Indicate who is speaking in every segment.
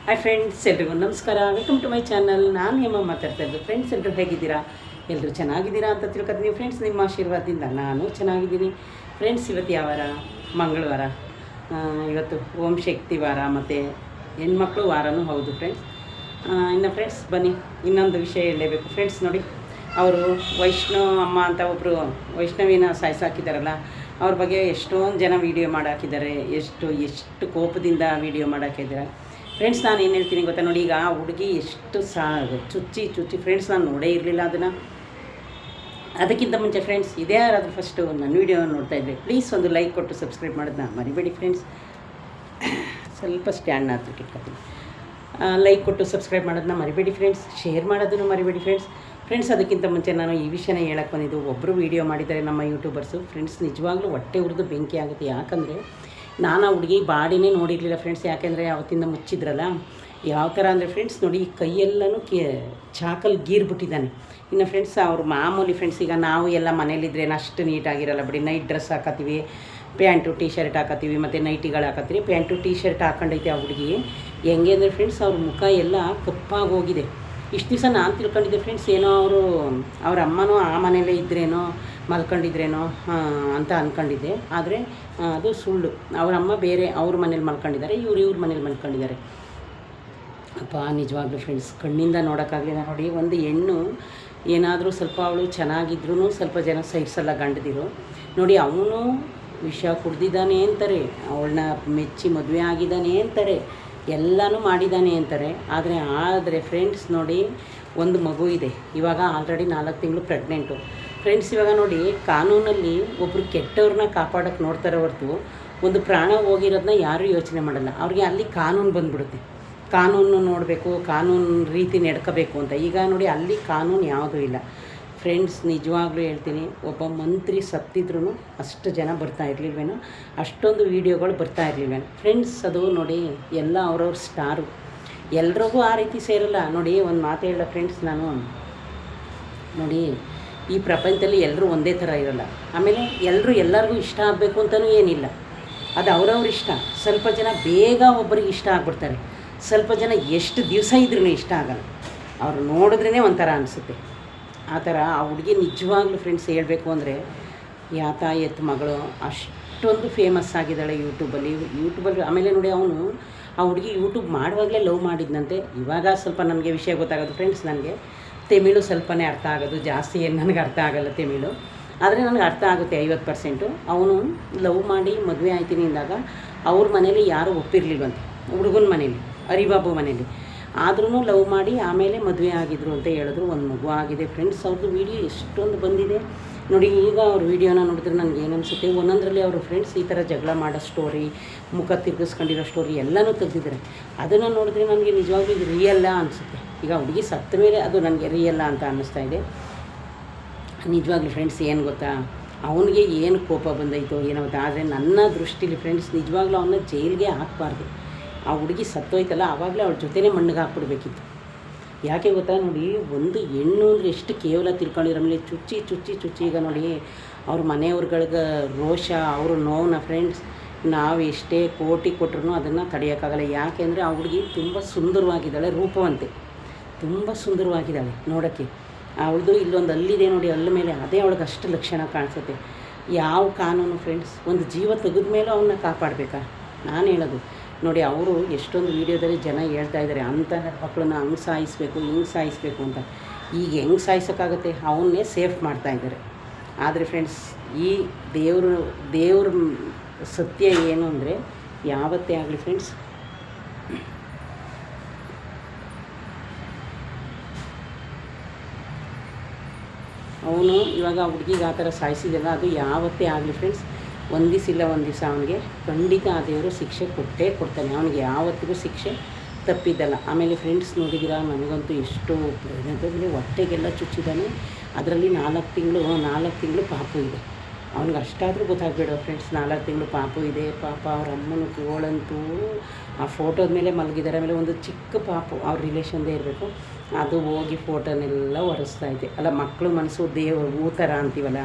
Speaker 1: Hi friends, ಎಲ್ರಿಗೂ ನಮಸ್ಕಾರ. Welcome to my channel. ನಾನು ಹೇಮ ಮಾತಾಡ್ತಾ ಇದ್ದು. ಫ್ರೆಂಡ್ಸ್, ಎಲ್ಲರೂ ಹೇಗಿದ್ದೀರಾ? ಎಲ್ಲರೂ ಚೆನ್ನಾಗಿದ್ದೀರಾ ಅಂತ ತಿಳ್ಕೊತೀನಿ. ಫ್ರೆಂಡ್ಸ್, ನಿಮ್ಮ ಆಶೀರ್ವಾದದಿಂದ ನಾನು ಚೆನ್ನಾಗಿದ್ದೀನಿ. ಫ್ರೆಂಡ್ಸ್, ಇವತ್ತು ಯಾವ ವಾರ? ಮಂಗಳವಾರ. ಇವತ್ತು ಓಂ ಶಕ್ತಿ ವಾರ ಮತ್ತು ಹೆಣ್ಮಕ್ಳು ವಾರನೂ ಹೌದು ಫ್ರೆಂಡ್ಸ್. ಇನ್ನು ಫ್ರೆಂಡ್ಸ್ ಬನ್ನಿ, ಇನ್ನೊಂದು ವಿಷಯ ಹೇಳಲೇಬೇಕು ಫ್ರೆಂಡ್ಸ್. ನೋಡಿ, ಅವರು ವೈಷ್ಣವ್ ಅಮ್ಮ ಅಂತ ಒಬ್ಬರು ವೈಷ್ಣವಿನ ಸಾಯಿಸಾಕಿದ್ದಾರಲ್ಲ, ಅವ್ರ ಬಗ್ಗೆ ಎಷ್ಟೊಂದು ಜನ ವೀಡಿಯೋ ಮಾಡಾಕಿದ್ದಾರೆ. ಎಷ್ಟು ಕೋಪದಿಂದ ವೀಡಿಯೋ ಮಾಡಾಕಿದ್ದಾರೆ ಫ್ರೆಂಡ್ಸ್. ನಾನು ಏನು ಹೇಳ್ತೀನಿ ಗೊತ್ತಾ? ನೋಡಿ, ಈಗ ಆ ಹುಡುಗಿ ಎಷ್ಟು ಚುಚ್ಚಿ ಫ್ರೆಂಡ್ಸ್, ನಾನು ನೋಡೇ ಇರಲಿಲ್ಲ ಅದನ್ನು. ಅದಕ್ಕಿಂತ ಮುಂಚೆ ಫ್ರೆಂಡ್ಸ್, ಇದೇ ಯಾರಾದರೂ ಫಸ್ಟು ನನ್ನ ವೀಡಿಯೋ ನೋಡ್ತಾ ಇದ್ದರೆ ಪ್ಲೀಸ್ ಒಂದು ಲೈಕ್ ಕೊಟ್ಟು ಸಬ್ಸ್ಕ್ರೈಬ್ ಮಾಡೋದನ್ನ ಮರಿಬೇಡಿ ಫ್ರೆಂಡ್ಸ್. ಸ್ವಲ್ಪ ಸ್ಟ್ಯಾಂಡ್ನ ಹತ್ರ ಕಿಟ್ಕೊತೀನಿ. ಲೈಕ್ ಕೊಟ್ಟು ಸಬ್ಸ್ಕ್ರೈಬ್ ಮಾಡೋದನ್ನ ಮರಿಬೇಡಿ ಫ್ರೆಂಡ್ಸ್. ಶೇರ್ ಮಾಡೋದನ್ನು ಮರಿಬೇಡಿ ಫ್ರೆಂಡ್ಸ್. ಅದಕ್ಕಿಂತ ಮುಂಚೆ ನಾನು ಈ ವಿಷಯನ ಹೇಳಕ್ಕೆ ಬಂದಿದ್ದು, ಒಬ್ಬರು ವೀಡಿಯೋ ಮಾಡಿದ್ದಾರೆ ನಮ್ಮ ಯೂಟ್ಯೂಬರ್ಸು ಫ್ರೆಂಡ್ಸ್. ನಿಜವಾಗ್ಲೂ ಹೊಟ್ಟೆ ಉರಿದು ಬೆಂಕಿ ಆಗುತ್ತೆ. ಯಾಕಂದರೆ ನಾನು ಆ ಹುಡುಗಿ ಬಾಡಿನೇ ನೋಡಿರಲಿಲ್ಲ ಫ್ರೆಂಡ್ಸ್. ಯಾಕೆಂದರೆ ಅವತ್ತಿಂದ ಮುಚ್ಚಿದ್ರಲ್ಲ, ಯಾವ ಥರ ಅಂದರೆ ಫ್ರೆಂಡ್ಸ್ ನೋಡಿ, ಕೈಯೆಲ್ಲನೂ ಚಾಕಲ್ಲಿ ಗೀರ್ಬಿಟ್ಟಿದ್ದಾನೆ. ಇನ್ನು ಫ್ರೆಂಡ್ಸ್, ಅವ್ರು ಮಾಮೂಲಿ ಫ್ರೆಂಡ್ಸ್, ಈಗ ನಾವು ಎಲ್ಲ ಮನೇಲಿದ್ರೇನು ಅಷ್ಟು ನೀಟಾಗಿರಲ್ಲ ಬಿಡಿ. ನೈಟ್ ಡ್ರೆಸ್ ಹಾಕತ್ತೀವಿ, ಪ್ಯಾಂಟು ಟೀ ಶರ್ಟ್ ಹಾಕತ್ತೀವಿ, ಮತ್ತು ನೈಟಿಗಳು ಹಾಕತ್ತೀವಿ. ಪ್ಯಾಂಟು ಟೀ ಶರ್ಟ್ ಹಾಕೊಂಡೈತೆ ಆ ಹುಡುಗಿ. ಹೆಂಗೆ ಅಂದರೆ ಫ್ರೆಂಡ್ಸ್, ಅವ್ರ ಮುಖ ಎಲ್ಲ ಕಪ್ಪಾಗಿ ಹೋಗಿದೆ. ಇಷ್ಟು ದಿವಸ ನಾನು ತಿಳ್ಕೊಂಡಿದ್ದೆ ಫ್ರೆಂಡ್ಸ್, ಏನೋ ಅವ್ರ ಅಮ್ಮನೂ ಆ ಮನೆಯಲ್ಲೇ ಇದ್ರೇನೋ, ಮಲ್ಕೊಂಡಿದ್ರೇನೋ ಅಂತ ಅಂದ್ಕೊಂಡಿದ್ದೆ. ಆದರೆ ಅದು ಸುಳ್ಳು. ಅವ್ರ ಅಮ್ಮ ಬೇರೆ ಅವ್ರ ಮನೇಲಿ ಮಲ್ಕೊಂಡಿದ್ದಾರೆ, ಇವ್ರ ಮನೇಲಿ ಮಲ್ಕೊಂಡಿದ್ದಾರೆ. ಅಪ್ಪ, ನಿಜವಾಗ್ಲೂ ಫ್ರೆಂಡ್ಸ್, ಕಣ್ಣಿಂದ ನೋಡೋಕ್ಕಾಗಲಿಲ್ಲ. ನೋಡಿ, ಒಂದು ಹೆಣ್ಣು ಏನಾದರೂ ಸ್ವಲ್ಪ ಅವಳು ಚೆನ್ನಾಗಿದ್ರೂ ಸ್ವಲ್ಪ ಜನ ಸೈಡ್ಸಲ್ಲ ಗಂಡದಿರು. ನೋಡಿ, ಅವನು ವಿಷ ಕುಡ್ದಿದ್ದಾನೆ ಅಂತಾರೆ, ಅವಳನ್ನ ಮೆಚ್ಚಿ ಮದುವೆ ಆಗಿದ್ದಾನೆ ಅಂತಾರೆ, ಎಲ್ಲನೂ ಮಾಡಿದ್ದಾನೆ ಅಂತಾರೆ. ಆದರೆ ಫ್ರೆಂಡ್ಸ್ ನೋಡಿ, ಒಂದು ಮಗು ಇದೆ, ಇವಾಗ ಆಲ್ರೆಡಿ 4 ತಿಂಗಳು ಪ್ರೆಗ್ನೆಂಟು ಫ್ರೆಂಡ್ಸ್. ಇವಾಗ ನೋಡಿ, ಕಾನೂನಲ್ಲಿ ಒಬ್ಬರು ಕೆಟ್ಟವ್ರನ್ನ ಕಾಪಾಡೋಕ್ಕೆ ನೋಡ್ತಾರೆ ಹೊರತು ಒಂದು ಪ್ರಾಣ ಹೋಗಿರೋದನ್ನ ಯಾರೂ ಯೋಚನೆ ಮಾಡಲ್ಲ. ಅವ್ರಿಗೆ ಅಲ್ಲಿ ಕಾನೂನು ಬಂದುಬಿಡುತ್ತೆ. ಕಾನೂನು ನೋಡಬೇಕು, ಕಾನೂನು ರೀತಿ ನಡ್ಕೋಬೇಕು ಅಂತ. ಈಗ ನೋಡಿ, ಅಲ್ಲಿ ಕಾನೂನು ಯಾವುದೂ ಇಲ್ಲ ಫ್ರೆಂಡ್ಸ್. ನಿಜವಾಗ್ಲೂ ಹೇಳ್ತೀನಿ, ಒಬ್ಬ ಮಂತ್ರಿ ಸತ್ತಿದ್ರೂ ಅಷ್ಟು ಜನ ಬರ್ತಾ ಇರಲಿಲ್ವೇನೋ, ಅಷ್ಟೊಂದು ವೀಡಿಯೋಗಳು ಬರ್ತಾ ಇರಲಿಲ್ವೇನೋ ಫ್ರೆಂಡ್ಸ್. ಅದು ನೋಡಿ, ಎಲ್ಲ ಅವ್ರವ್ರ ಸ್ಟಾರು, ಎಲ್ರಿಗೂ ಆ ರೀತಿ ಸೇರಲ್ಲ. ನೋಡಿ, ಒಂದು ಮಾತು ಹೇಳ ಫ್ರೆಂಡ್ಸ್, ನಾನು ನೋಡಿ, ಈ ಪ್ರಪಂಚದಲ್ಲಿ ಎಲ್ಲರೂ ಒಂದೇ ಥರ ಇರೋಲ್ಲ. ಆಮೇಲೆ ಎಲ್ಲರಿಗೂ ಇಷ್ಟ ಆಗಬೇಕು ಅಂತಲೂ ಏನಿಲ್ಲ, ಅದು ಅವ್ರವ್ರ ಇಷ್ಟ. ಸ್ವಲ್ಪ ಜನ ಬೇಗ ಒಬ್ಬರಿಗೆ ಇಷ್ಟ ಆಗ್ಬಿಡ್ತಾರೆ, ಸ್ವಲ್ಪ ಜನ ಎಷ್ಟು ದಿವಸ ಇದ್ರೂ ಇಷ್ಟ ಆಗಲ್ಲ. ಅವ್ರು ನೋಡಿದ್ರೇ ಒಂಥರ ಅನಿಸುತ್ತೆ. ಆ ಥರ ಆ ಹುಡುಗಿ ನಿಜವಾಗ್ಲೂ ಫ್ರೆಂಡ್ಸ್ ಹೇಳಬೇಕು ಅಂದರೆ, ಯಾತ ಎತ್ತು ಮಗಳು ಅಷ್ಟೊಂದು ಫೇಮಸ್ ಆಗಿದ್ದಾಳೆ ಯೂಟ್ಯೂಬಲ್ಲಿ. ಆಮೇಲೆ ನೋಡಿ, ಆ ಹುಡುಗಿ ಯೂಟ್ಯೂಬ್ ಮಾಡುವಾಗಲೇ ಲವ್ ಮಾಡಿದ್ನಂತೆ. ಇವಾಗ ಸ್ವಲ್ಪ ನನಗೆ ವಿಷಯ ಗೊತ್ತಾಗೋದು ಫ್ರೆಂಡ್ಸ್. ನನಗೆ ತಮಿಳು ಸ್ವಲ್ಪನೇ ಅರ್ಥ ಆಗೋದು, ಜಾಸ್ತಿ ಏನು ನನಗೆ ಅರ್ಥ ಆಗೋಲ್ಲ ತಮಿಳು. ಆದರೆ ನನಗೆ ಅರ್ಥ ಆಗುತ್ತೆ 50%. ಅವನು ಲವ್ ಮಾಡಿ ಮದುವೆ ಆಯ್ತೀನಿ ಅಂದಾಗ ಅವ್ರ ಮನೇಲಿ ಯಾರೂ ಒಪ್ಪಿರಲಿಲ್ವಂತೆ, ಹುಡುಗನ ಮನೇಲಿ, ಹರಿಬಾಬು ಮನೇಲಿ. ಆದ್ರೂ ಲವ್ ಮಾಡಿ ಆಮೇಲೆ ಮದುವೆ ಆಗಿದ್ರು ಅಂತ ಹೇಳಿದ್ರು. ಒಂದು ಮಗು ಆಗಿದೆ ಫ್ರೆಂಡ್ಸ್. ಅವ್ರದ್ದು ವೀಡಿಯೋ ಎಷ್ಟೊಂದು ಬಂದಿದೆ ನೋಡಿ. ಈಗ ಅವ್ರ ವೀಡಿಯೋನ ನೋಡಿದ್ರೆ ನನಗೆ ಏನು ಅನಿಸುತ್ತೆ, ಒಂದೊಂದರಲ್ಲಿ ಅವರು ಫ್ರೆಂಡ್ಸ್ ಈ ಥರ ಜಗಳ ಮಾಡೋ ಸ್ಟೋರಿ, ಮುಖ ತಿರ್ಗಿಸ್ಕೊಂಡಿರೋ ಸ್ಟೋರಿ ಎಲ್ಲನೂ ತೆಗೆದಿದ್ದಾರೆ. ಅದನ್ನು ನೋಡಿದ್ರೆ ನನಗೆ ನಿಜವಾಗ್ಲೂ ಇದು ರಿಯಲ್ಲ ಅನಿಸುತ್ತೆ. ಈಗ ಹುಡುಗಿ ಸತ್ತ ಮೇಲೆ ಅದು ನನಗೆ ರಿಯಲ್ಲ ಅಂತ ಅನ್ನಿಸ್ತಾ ಇದೆ ನಿಜವಾಗ್ಲೂ ಫ್ರೆಂಡ್ಸ್. ಏನು ಗೊತ್ತಾ, ಅವನಿಗೆ ಏನು ಕೋಪ ಬಂದೈತೋ ಏನೋ. ಆದರೆ ನನ್ನ ದೃಷ್ಟಿಲಿ ಫ್ರೆಂಡ್ಸ್, ನಿಜವಾಗ್ಲೂ ಅವನ್ನ ಜೈಲಿಗೆ ಹಾಕಬಾರ್ದು. ಆ ಹುಡುಗಿ ಸತ್ತೋಯ್ತಲ್ಲ, ಆವಾಗಲೇ ಅವ್ರ ಜೊತೆನೇ ಮಣ್ಣಿಗೆ ಹಾಕ್ಬಿಡ್ಬೇಕಿತ್ತು. ಯಾಕೆ ಗೊತ್ತಾ, ನೋಡಿ, ಒಂದು ಹೆಣ್ಣು ಅಂದರೆ ಎಷ್ಟು ಕೇವಲ ತಿಳ್ಕೊಂಡಿರೋ ಮೇಲೆ ಚುಚ್ಚಿ ಈಗ ನೋಡಿ, ಅವ್ರ ಮನೆಯವ್ರಗಳಿಗೆ ರೋಷ, ಅವರು ನೋವನ್ನ ಫ್ರೆಂಡ್ಸ್, ನಾವು ಎಷ್ಟೇ ಕೋಟಿ ಕೊಟ್ಟರು ಅದನ್ನು ತಡೆಯೋಕ್ಕಾಗಲ್ಲ. ಯಾಕೆಂದರೆ ಆ ಹುಡುಗಿ ತುಂಬ ಸುಂದರವಾಗಿದ್ದಾಳೆ, ರೂಪವಂತೆ, ತುಂಬ ಸುಂದರವಾಗಿದ್ದಾಳೆ ನೋಡೋಕ್ಕೆ. ಅವಳದು ಇಲ್ಲೊಂದು ಅಲ್ಲಿದೆ ನೋಡಿ, ಅಲ್ಲ ಮೇಲೆ, ಅದೇ ಅವಳಿಗೆ ಅಷ್ಟು ಲಕ್ಷಣ ಕಾಣಿಸುತ್ತೆ. ಯಾವ ಕಾನೂನು ಫ್ರೆಂಡ್ಸ್, ಒಂದು ಜೀವ ತೆಗೆದ ಮೇಲೂ ಅವನ್ನ ಕಾಪಾಡಬೇಕಾ? ನಾನು ಹೇಳೋದು ನೋಡಿ, ಅವರು ಎಷ್ಟೊಂದು ವೀಡಿಯೋದಲ್ಲಿ ಜನ ಹೇಳ್ತಾ ಇದ್ದಾರೆ, ಅಂಥ ಮಕ್ಕಳನ್ನ ಹಂಗೆ ಸಾಯಿಸಬೇಕು, ಹಿಂಗೆ ಸಾಯಿಸಬೇಕು ಅಂತ. ಈಗ ಹೆಂಗೆ ಸಾಯಿಸೋಕ್ಕಾಗುತ್ತೆ? ಅವನ್ನೇ ಸೇಫ್ ಮಾಡ್ತಾಯಿದ್ದಾರೆ. ಆದರೆ ಫ್ರೆಂಡ್ಸ್, ಈ ದೇವ್ರ ಸತ್ಯ ಏನು ಅಂದರೆ, ಯಾವತ್ತೇ ಆಗಲಿ ಫ್ರೆಂಡ್ಸ್, ಅವನು ಇವಾಗ ಹುಡುಗಿಗೆ ಆ ಥರ ಸಾಯಿಸಿದೆಲ್ಲ, ಅದು ಯಾವತ್ತೇ ಆಗಲಿ ಫ್ರೆಂಡ್ಸ್, ಒಂದು ದಿವಸ ಅವನಿಗೆ ಖಂಡಿತ ಆ ದೇವರು ಶಿಕ್ಷೆ ಕೊಟ್ಟೇ ಕೊಡ್ತಾನೆ. ಅವನಿಗೆ ಯಾವತ್ತಿಗೂ ಶಿಕ್ಷೆ ತಪ್ಪಿದ್ದಲ್ಲ. ಆಮೇಲೆ ಫ್ರೆಂಡ್ಸ್ ನೋಡಿದ್ದೀರಾ, ನನಗಂತೂ ಎಷ್ಟು ಹೊಟ್ಟೆಗೆಲ್ಲ ಚುಚ್ಚಿದ್ದಾನೆ. ಅದರಲ್ಲಿ 4 ತಿಂಗಳು ಪಾಪು ಇದೆ. ಅವ್ನಿಗೆ ಅಷ್ಟಾದರೂ ಗೊತ್ತಾಗಬೇಡ ಫ್ರೆಂಡ್ಸ್, 4 ತಿಂಗಳು ಪಾಪು ಇದೆ. ಪಾಪ ಅವ್ರ ಅಮ್ಮನ ಕೋಳಂತೂ ಆ ಫೋಟೋದ ಮೇಲೆ ಮಲಗಿದ್ದಾರೆ. ಆಮೇಲೆ ಒಂದು ಚಿಕ್ಕ ಪಾಪು ಅವ್ರ ರಿಲೇಷನ್ದೇ ಇರಬೇಕು, ಅದು ಹೋಗಿ ಫೋಟೋನೆಲ್ಲ ಒರೆಸ್ತಾ ಇದೆ. ಅಲ್ಲ, ಮಕ್ಕಳು ಮನಸ್ಸು ದೇವರು ಥರ ಅಂತೀವಲ್ಲ.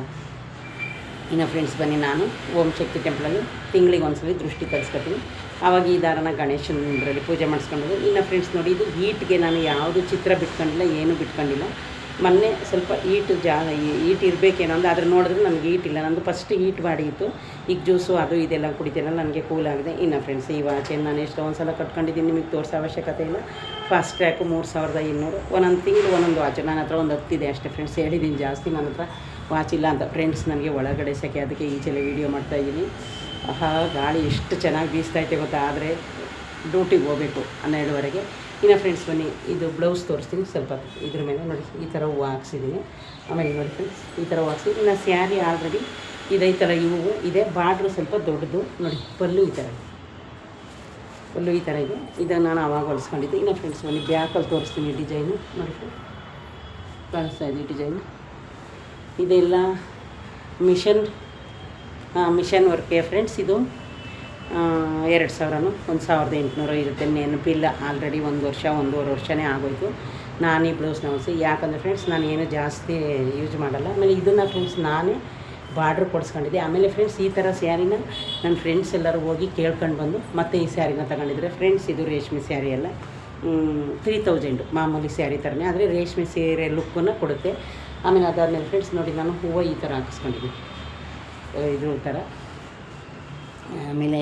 Speaker 1: ಇನ್ನು ಫ್ರೆಂಡ್ಸ್ ಬನ್ನಿ, ನಾನು ಓಂ ಶಕ್ತಿ ಟೆಂಪಲಲ್ಲಿ ತಿಂಗಳಿಗೆ ಒಂದ್ಸಲ ದೃಷ್ಟಿ ಕಲಿಸ್ಕೊತೀನಿ. ಆವಾಗ ಈ ದಾರನ ಗಣೇಶನದ್ರಲ್ಲಿ ಪೂಜೆ ಮಾಡಿಸ್ಕೊಂಡು. ಇನ್ನು ಫ್ರೆಂಡ್ಸ್ ನೋಡಿ, ಇದು ಹೀಟ್ಗೆ ನಾನು ಯಾವುದು ಚಿತ್ರ ಬಿಟ್ಕೊಂಡಿಲ್ಲ, ಏನೂ ಬಿಟ್ಕೊಂಡಿಲ್ಲ. ಮೊನ್ನೆ ಸ್ವಲ್ಪ ಈಟ್ ಇರಬೇಕೇನೋ ಅಂದ್ರೆ ಅದ್ರ ನೋಡಿದ್ರೆ ನನಗೆ ಈಟಿಲ್ಲ. ನಂದು ಫಸ್ಟ್ ಈಟ್ ಮಾಡಿತ್ತು. ಈಗ ಜ್ಯೂಸು ಅದು ಇದೆಲ್ಲ ಕುಡಿತೀನಲ್ಲ, ನನಗೆ ಕೂಲ್ ಆಗಿದೆ. ಇನ್ನು ಫ್ರೆಂಡ್ಸ್ ಈ ವಾಚನ್ನು ನಾನು ಎಷ್ಟೊಂದು ಸಲ ಕಟ್ಕೊಂಡಿದ್ದೀನಿ, ನಿಮಗೆ ತೋರಿಸೋ ಅವಶ್ಯಕತೆ ಇಲ್ಲ. ಫಾಸ್ಟ್ ಟ್ರ್ಯಾಕು 3200, ಒಂದೊಂದು ತಿಂಗಳು ಒಂದೊಂದು ವಾಚ್. ನನ್ನ ಹತ್ರ ಒಂದು 10 ಇದೆ ಅಷ್ಟೇ ಫ್ರೆಂಡ್ಸ್, ಹೇಳಿದ್ದೀನಿ ಜಾಸ್ತಿ ನನ್ನ ಹತ್ರ ವಾಚ್ ಇಲ್ಲ ಅಂತ. ಫ್ರೆಂಡ್ಸ್ ನನಗೆ ಒಳಗಡೆ ಸೆಕೆ, ಅದಕ್ಕೆ ಈಚೆಲ್ಲ ವೀಡಿಯೋ ಮಾಡ್ತಾಯಿದ್ದೀನಿ. ಗಾಳಿ ಎಷ್ಟು ಚೆನ್ನಾಗಿ ಬೀಸ್ತೈತೆ ಗೊತ್ತಾ. ಆದರೆ ಡ್ಯೂಟಿಗೆ ಹೋಗಬೇಕು 12ವರೆಗೆ. ಇನ್ನು ಫ್ರೆಂಡ್ಸ್ ಬನ್ನಿ, ಇದು ಬ್ಲೌಸ್ ತೋರಿಸ್ತೀನಿ. ಸ್ವಲ್ಪ ಇದ್ರ ಮೇಲೆ ನೋಡಿ ಈ ಥರ ಹೂವು ಹಾಕ್ಸಿದ್ದೀನಿ. ಆಮೇಲೆ ನೋಡಿ ಫ್ರೆಂಡ್ಸ್ ಈ ಥರ ಹೂವು ಹಾಕ್ಸಿ. ಇನ್ನು ಸ್ಯಾರಿ ಆಲ್ರೆಡಿ ಇದೇ ಥರ ಇವು ಇದೆ. ಬಾರ್ಡ್ರು ಸ್ವಲ್ಪ ದೊಡ್ಡದು ನೋಡಿ. ಪಲ್ಲು ಈ ಥರ ಇದೆ. ಇದನ್ನು ನಾನು ಆವಾಗ ಹೊಲಿಸ್ಕೊಂಡಿದ್ದೆ. ಇನ್ನು ಫ್ರೆಂಡ್ಸ್ ಬನ್ನಿ, ಬ್ಯಾಕಲ್ಲಿ ತೋರಿಸ್ತೀನಿ ಡಿಸೈನು ನೋಡಿ. ಕಾಣಿಸ್ತಾ ಇದೆ ಡಿಸೈನು. ಇದೆಲ್ಲ ಮಿಷನ್ ವರ್ಕೆ ಫ್ರೆಂಡ್ಸ್. ಇದು 2000 1800 ಇರುತ್ತೆ, ನೆನಪಿಲ್ಲ. ಆಲ್ರೆಡಿ 1 ವರ್ಷ 1.5 ವರ್ಷನೇ ಆಗೋಯ್ತು ನಾನು ಈ ಬ್ಲೌಸ್ನ ಹೊಲಿಸಿ. ಯಾಕಂದರೆ ಫ್ರೆಂಡ್ಸ್ ನಾನು ಏನು ಜಾಸ್ತಿ ಯೂಸ್ ಮಾಡಲ್ಲ. ಆಮೇಲೆ ಇದನ್ನು ಫ್ರೆಂಡ್ಸ್ ನಾನೇ ಬಾರ್ಡ್ರ್ ಕೊಡಿಸ್ಕೊಂಡಿದ್ದೆ. ಆಮೇಲೆ ಫ್ರೆಂಡ್ಸ್ ಈ ಥರ ಸ್ಯಾರಿನ ನನ್ನ ಫ್ರೆಂಡ್ಸ್ ಎಲ್ಲರೂ ಹೋಗಿ ಕೇಳ್ಕೊಂಡು ಬಂದು ಮತ್ತೆ ಈ ಸ್ಯಾರಿನ ತಗೊಂಡಿದ್ರೆ ಫ್ರೆಂಡ್ಸ್. ಇದು ರೇಷ್ಮೆ ಸ್ಯಾರಿ ಎಲ್ಲ 3000 ಮಾಮೂಲಿ ಸ್ಯಾರಿ ಥರನೇ, ಆದರೆ ರೇಷ್ಮೆ ಸೀರೆ ಲುಕ್ಕನ್ನು ಕೊಡುತ್ತೆ. ಆಮೇಲೆ ಅದಾದಮೇಲೆ ಫ್ರೆಂಡ್ಸ್ ನೋಡಿ, ನಾನು ಹೂವು ಈ ಥರ ಹಾಕಿಸ್ಕೊಂಡಿದ್ದೀನಿ, ಇದ್ರ ಥರ. ಆಮೇಲೆ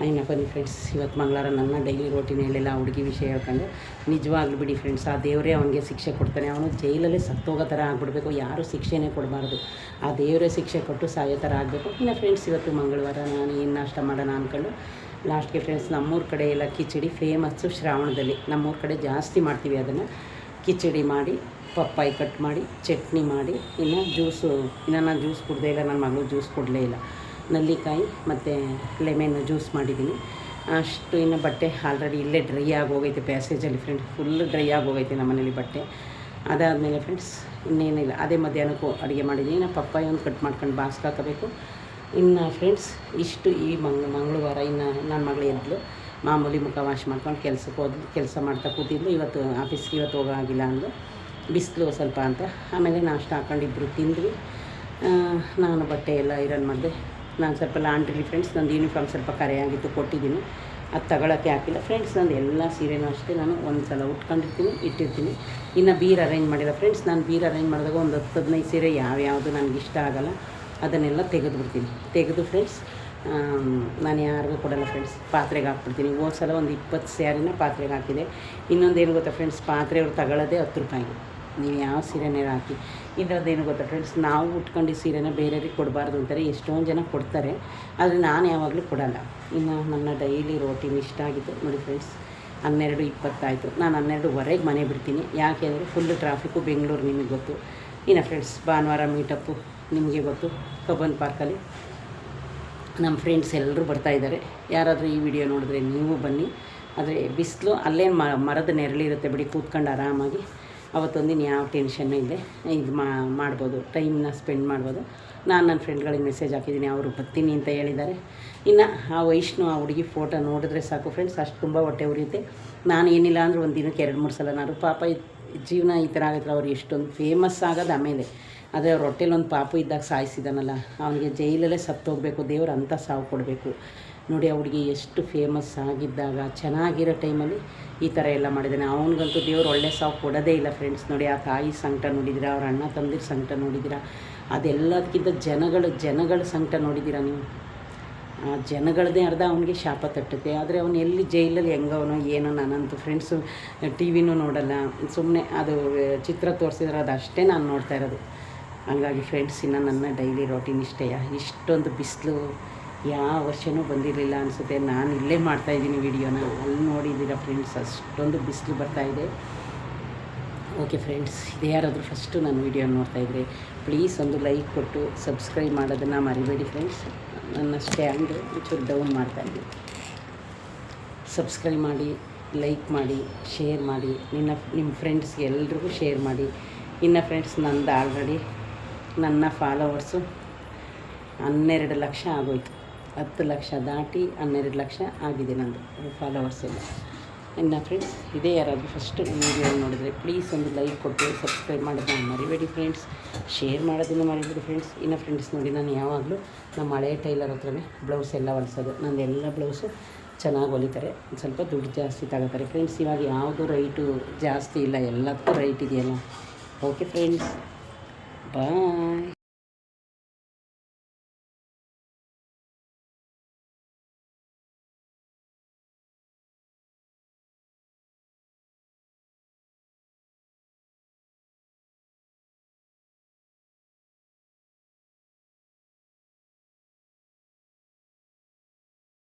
Speaker 1: ಇನ್ನು ಬನ್ನಿ ಫ್ರೆಂಡ್ಸ್, ಇವತ್ತು ಮಂಗಳವಾರ ನನ್ನ ಡೈಲಿ ರೋಟಿನ್ ಹೇಳಿಲ್ಲ, ಹುಡುಗಿ ವಿಷಯ ಹೇಳ್ಕೊಂಡು. ನಿಜವಾಗ್ಲೂ ಬಿಡಿ ಫ್ರೆಂಡ್ಸ್, ಆ ದೇವರೇ ಅವನಿಗೆ ಶಿಕ್ಷೆ ಕೊಡ್ತಾನೆ. ಅವನು ಜೈಲಲ್ಲೇ ಸತ್ತೋಗೋ ಥರ ಆಗಿಬಿಡ್ಬೇಕು. ಯಾರೂ ಶಿಕ್ಷೆನೇ ಕೊಡಬಾರ್ದು, ಆ ದೇವರೇ ಶಿಕ್ಷೆ ಕೊಟ್ಟು ಸಾಯೋ ಥರ ಆಗಬೇಕು. ಇನ್ನು ಫ್ರೆಂಡ್ಸ್ ಇವತ್ತು ಮಂಗಳವಾರ ನಾನು ಏನು ನಾಷ್ಟ ಮಾಡೋಣ ಅಂದ್ಕೊಂಡು ಲಾಸ್ಟ್ಗೆ ಫ್ರೆಂಡ್ಸ್, ನಮ್ಮೂರ ಕಡೆ ಎಲ್ಲ ಕಿಚಡಿ ಫೇಮಸ್ಸು. ಶ್ರಾವಣದಲ್ಲಿ ನಮ್ಮೂರ ಕಡೆ ಜಾಸ್ತಿ ಮಾಡ್ತೀವಿ ಅದನ್ನು. ಕಿಚಡಿ ಮಾಡಿ, ಪಪ್ಪಾಯಿ ಕಟ್ ಮಾಡಿ, ಚಟ್ನಿ ಮಾಡಿ, ಇನ್ನು ನಾನು ಜ್ಯೂಸ್ ಕುಡ್ದೇ ಇಲ್ಲ. ನನ್ನ ಮಗಳು ಜ್ಯೂಸ್ ಕೊಡಲೇ ಇಲ್ಲ. ನಲ್ಲಿಕಾಯಿ ಮತ್ತು ಲೆಮನ್ ಜ್ಯೂಸ್ ಮಾಡಿದ್ದೀನಿ ಅಷ್ಟು. ಇನ್ನು ಬಟ್ಟೆ ಆಲ್ರೆಡಿ ಇಲ್ಲೇ ಡ್ರೈ ಆಗೋಗೈತೆ ಪ್ಯಾಸೇಜಲ್ಲಿ ಫ್ರೆಂಡ್ಸ್, ಫುಲ್ ಡ್ರೈ ಆಗೋಗೈತೆ ನಮ್ಮ ಮನೇಲಿ ಬಟ್ಟೆ. ಅದಾದಮೇಲೆ ಫ್ರೆಂಡ್ಸ್ ಇನ್ನೇನಿಲ್ಲ, ಅದೇ ಮಧ್ಯಾಹ್ನಕ್ಕೂ ಅಡುಗೆ ಮಾಡಿದ್ದೀನಿ. ಇನ್ನು ಪಪ್ಪಾಯಿ ಒಂದು ಕಟ್ ಮಾಡ್ಕೊಂಡು ಬಾಕ್ಸ್ಗೆ ಹಾಕಬೇಕು. ಇನ್ನು ಫ್ರೆಂಡ್ಸ್ ಇಷ್ಟು ಈ ಮಂಗಳವಾರ. ಇನ್ನು ನನ್ನ ಮಗಳು ಎದ್ಲು, ಮಾಮೂಲಿ ಮುಖ ವಾಶ್ ಮಾಡ್ಕೊಂಡು ಕೆಲಸ ಮಾಡ್ತಾ ಕೂತಿದ್ಲು. ಇವತ್ತು ಆಫೀಸ್ಗೆ ಇವತ್ತು ಹೋಗೋಗಿಲ್ಲ ಅಂದು, ಬಿಸಿಲು ಸ್ವಲ್ಪ ಅಂತ. ಆಮೇಲೆ ನಾಷ್ಟ ಹಾಕೊಂಡಿದ್ರು, ತಿಂದ್ವಿ. ನಾನು ಬಟ್ಟೆ ಎಲ್ಲ ಐರನ್ ಮಾಡಿದೆ. ನಾನು ಸ್ವಲ್ಪ ಲಾಂಡ್ರಿ ಫ್ರೆಂಡ್ಸ್, ನಂದು ಯೂನಿಫಾರ್ಮ್ ಸ್ವಲ್ಪ ಕರೆಯಾಗಿತ್ತು, ಕೊಟ್ಟಿದ್ದೀನಿ. ಅದು ತಗೊಳ್ಳೋಕ್ಕೆ ಹಾಕಿಲ್ಲ ಫ್ರೆಂಡ್ಸ್. ನಂದು ಎಲ್ಲ ಸೀರೆನೂ ಅಷ್ಟೇ ನಾನು ಒಂದು ಸಲ ಉಟ್ಕೊಂಡಿರ್ತೀನಿ, ಇಟ್ಟಿರ್ತೀನಿ. ಇನ್ನು ಬೀರ್ ಅರೇಂಜ್ ಮಾಡಿಲ್ಲ ಫ್ರೆಂಡ್ಸ್. ನಾನು ಬೀರ್ ಅರೇಂಜ್ ಮಾಡಿದಾಗ ಒಂದು 10-15 ಸೀರೆ ಯಾವ್ಯಾವುದು ನನಗೆ ಇಷ್ಟ ಆಗೋಲ್ಲ, ಅದನ್ನೆಲ್ಲ ತೆಗೆದು ಫ್ರೆಂಡ್ಸ್ ನಾನು ಯಾರಿಗೂ ಕೊಡೋಲ್ಲ ಫ್ರೆಂಡ್ಸ್, ಪಾತ್ರೆಗೆ ಹಾಕ್ಬಿಡ್ತೀನಿ. ಹೋದ ಸಲ ಒಂದು 20 ಸ್ಯಾರಿನ ಪಾತ್ರೆಗೆ ಹಾಕಿದೆ. ಇನ್ನೊಂದೇನು ಗೊತ್ತಾ ಫ್ರೆಂಡ್ಸ್, ಪಾತ್ರೆ ಅವ್ರು ತಗೊಳ್ಳೋದೇ 10 ರೂಪಾಯಿಗೆ. ನೀವು ಯಾವ ಸೀರೆನೇ ಹಾಕಿ. ಇನ್ನೊಂದೇನು ಗೊತ್ತಾ ಫ್ರೆಂಡ್ಸ್, ನಾವು ಉಟ್ಕೊಂಡು ಸೀರೆನ ಬೇರೆಯವ್ರಿಗೆ ಕೊಡಬಾರ್ದು ಅಂತಾರೆ. ಎಷ್ಟೊಂದು ಜನ ಕೊಡ್ತಾರೆ, ಆದರೆ ನಾನು ಯಾವಾಗಲೂ ಕೊಡಲ್ಲ. ಇನ್ನು ನನ್ನ ಡೈಲಿ ರೋಟೀನ್ ಇಷ್ಟ ಆಗಿತ್ತು ನೋಡಿ ಫ್ರೆಂಡ್ಸ್. 12:20 ಆಯಿತು. ನಾನು 12:15 ಮನೆ ಬಿಡ್ತೀನಿ. ಯಾಕೆ ಅಂದರೆ ಫುಲ್ಲು ಟ್ರಾಫಿಕ್ಕು ಬೆಂಗಳೂರು, ನಿಮಗೆ ಗೊತ್ತು. ಇನ್ನು ಫ್ರೆಂಡ್ಸ್ ಭಾನುವಾರ ಮೀಟಪ್ಪು ನಿಮಗೆ ಗೊತ್ತು, ಕಬ್ಬನ್ ಪಾರ್ಕಲ್ಲಿ ನಮ್ಮ ಫ್ರೆಂಡ್ಸ್ ಎಲ್ಲರೂ ಬರ್ತಾಯಿದ್ದಾರೆ. ಯಾರಾದರೂ ಈ ವಿಡಿಯೋ ನೋಡಿದ್ರೆ ನೀವು ಬನ್ನಿ. ಆದರೆ ಬಿಸಿಲು, ಅಲ್ಲೇನು ಮರದ ನೆರಳಿರುತ್ತೆ ಬಿಡಿ, ಕೂತ್ಕೊಂಡು ಆರಾಮಾಗಿ ಅವತ್ತೊಂದಿನ ಯಾವ ಟೆನ್ಷನ್ನು ಇದೆ, ಇದು ಮಾಡ್ಬೋದು, ಟೈಮ್ನ ಸ್ಪೆಂಡ್ ಮಾಡ್ಬೋದು. ನಾನು ನನ್ನ ಫ್ರೆಂಡ್ಗಳಿಗೆ ಮೆಸೇಜ್ ಹಾಕಿದ್ದೀನಿ, ಅವರು ಬರ್ತೀನಿ ಅಂತ ಹೇಳಿದ್ದಾರೆ. ಇನ್ನು ಆ ವೈಷ್ಣು ಆ ಹುಡುಗಿ ಫೋಟೋ ನೋಡಿದ್ರೆ ಸಾಕು ಫ್ರೆಂಡ್ಸ್, ಅಷ್ಟು ತುಂಬ ಹೊಟ್ಟೆ ಉರಿಯುತ್ತೆ. ನಾನು ಏನಿಲ್ಲ ಅಂದರೂ ಒಂದು ದಿನಕ್ಕೆ 2-3 ಸಲ ನಾನು ಪಾಪ ಜೀವನ ಈ ಥರ ಆಗಿದ್ರೆ ಅವ್ರು ಎಷ್ಟೊಂದು ಫೇಮಸ್ ಆಗೋದು ಆಮೇಲೆ. ಆದರೆ ಅವ್ರ ಹೊಟ್ಟೆಲಿ ಒಂದು ಪಾಪು ಇದ್ದಾಗ ಸಾಯಿಸಿದಾನಲ್ಲ, ಅವನಿಗೆ ಜೈಲಲ್ಲೇ ಸತ್ತೋಗಬೇಕು, ದೇವ್ರು ಅಂಥ ಸಾವು ಕೊಡಬೇಕು ನೋಡಿ. ಆ ಹುಡುಗಿ ಎಷ್ಟು ಫೇಮಸ್ ಆಗಿದ್ದಾಗ ಚೆನ್ನಾಗಿರೋ ಟೈಮಲ್ಲಿ ಈ ಥರ ಎಲ್ಲ ಮಾಡಿದ್ದಾನೆ. ಅವನಿಗಂತೂ ದೇವ್ರು ಒಳ್ಳೆ ಸಾವು ಕೊಡೋದೇ ಇಲ್ಲ ಫ್ರೆಂಡ್ಸ್. ನೋಡಿ ಆ ತಾಯಿ ಸಂಕಟ ನೋಡಿದ್ದೀರಾ, ಅವ್ರ ಅಣ್ಣ ತಂದಿರ ಸಂಕಟ ನೋಡಿದ್ದೀರಾ, ಅದೆಲ್ಲದಕ್ಕಿಂತ ಜನಗಳ ಸಂಕಟ ನೋಡಿದ್ದೀರಾ ನೀವು. ಆ ಜನಗಳದ್ದೇ ಅರ್ಧ ಅವನಿಗೆ ಶಾಪ ತಟ್ಟುತ್ತೆ. ಆದರೆ ಅವನು ಎಲ್ಲಿ ಜೈಲಲ್ಲಿ ಹೆಂಗವನೋ ಏನೋ. ನಾನಂತೂ ಫ್ರೆಂಡ್ಸು ಟಿವಿನೂ ನೋಡಲ್ಲ, ಸುಮ್ಮನೆ ಅದು ಚಿತ್ರ ತೋರಿಸಿದ್ರೆ ಅದು ಅಷ್ಟೇ ನಾನು ನೋಡ್ತಾ ಇರೋದು. ಹಂಗಾಗಿ ಫ್ರೆಂಡ್ಸ್ ಇನ್ನು ನನ್ನ ಡೈಲಿ ರೋಟೀನ್ ಇಷ್ಟೇ. ಇಷ್ಟೊಂದು ಬಿಸಿಲು ಯಾವ ವರ್ಷವೂ ಬಂದಿರಲಿಲ್ಲ ಅನಿಸುತ್ತೆ. ನಾನು ಇಲ್ಲೇ ಮಾಡ್ತಾಯಿದ್ದೀನಿ ವೀಡಿಯೋನ, ಅಲ್ಲಿ ನೋಡಿದ್ದೀರಾ ಫ್ರೆಂಡ್ಸ್, ಅಷ್ಟೊಂದು ಬಿಸಿಲು ಬರ್ತಾಯಿದೆ. ಓಕೆ ಫ್ರೆಂಡ್ಸ್, ಇದೇ ಯಾರಾದರೂ ಫಸ್ಟು ನನ್ನ ವೀಡಿಯೋ ನೋಡ್ತಾಯಿದ್ರೆ ಪ್ಲೀಸ್ ಒಂದು ಲೈಕ್ ಕೊಟ್ಟು ಸಬ್ಸ್ಕ್ರೈಬ್ ಮಾಡೋದನ್ನು ಮರಿಬೇಡಿ ಫ್ರೆಂಡ್ಸ್. ನನ್ನ ಸ್ಟ್ಯಾಂಡ್ ಒಂಚೂರು ಡೌನ್ ಮಾಡ್ತಾಯಿದ್ದೀನಿ. ಸಬ್ಸ್ಕ್ರೈಬ್ ಮಾಡಿ, ಲೈಕ್ ಮಾಡಿ, ಶೇರ್ ಮಾಡಿ, ನಿಮ್ಮ ಫ್ರೆಂಡ್ಸ್ಗೆ ಎಲ್ರಿಗೂ ಶೇರ್ ಮಾಡಿ. ಇನ್ನು ಫ್ರೆಂಡ್ಸ್ ನಂದು ಆಲ್ರೆಡಿ ನನ್ನ ಫಾಲೋವರ್ಸು 12 ಲಕ್ಷ ಆಗೋಯ್ತು. 10 ಲಕ್ಷ ದಾಟಿ 12 ಲಕ್ಷ ಆಗಿದೆ ನಂದು ಫಾಲೋವರ್ಸ್ ಎಲ್ಲ. ಇನ್ನು ಫ್ರೆಂಡ್ಸ್ ಇದೇ ಯಾರಾದರೂ ಫಸ್ಟ್ ವೀಡಿಯೋ ನೋಡಿದರೆ ಪ್ಲೀಸ್ ಒಂದು ಲೈಕ್ ಕೊಟ್ಟು ಸಬ್ಸ್ಕ್ರೈಬ್ ಮಾಡೋದನ್ನ ಮರಿಬೇಡಿ ಫ್ರೆಂಡ್ಸ್. ಶೇರ್ ಮಾಡೋದನ್ನು ಮಾಡಿಬಿಡಿ ಫ್ರೆಂಡ್ಸ್. ಇನ್ನು ಫ್ರೆಂಡ್ಸ್ ನೋಡಿ, ನಾನು ಯಾವಾಗಲೂ ನಮ್ಮ ಹಳೆ ಟೈಲರ್ ಹತ್ರನೇ ಬ್ಲೌಸ್ ಎಲ್ಲ ಹೊಲಿಸೋದು. ನಂದೆಲ್ಲ ಬ್ಲೌಸು ಚೆನ್ನಾಗಿ ಹೊಲಿತಾರೆ. ಸ್ವಲ್ಪ ದುಡ್ಡು ಜಾಸ್ತಿ ತಗೋತಾರೆ ಫ್ರೆಂಡ್ಸ್. ಇವಾಗ ಯಾವುದು ರೈಟು ಜಾಸ್ತಿ ಇಲ್ಲ, ಎಲ್ಲದಕ್ಕೂ ರೈಟ್ ಇದೆಯಲ್ಲ. ಓಕೆ ಫ್ರೆಂಡ್ಸ್, ಬಾಯ್.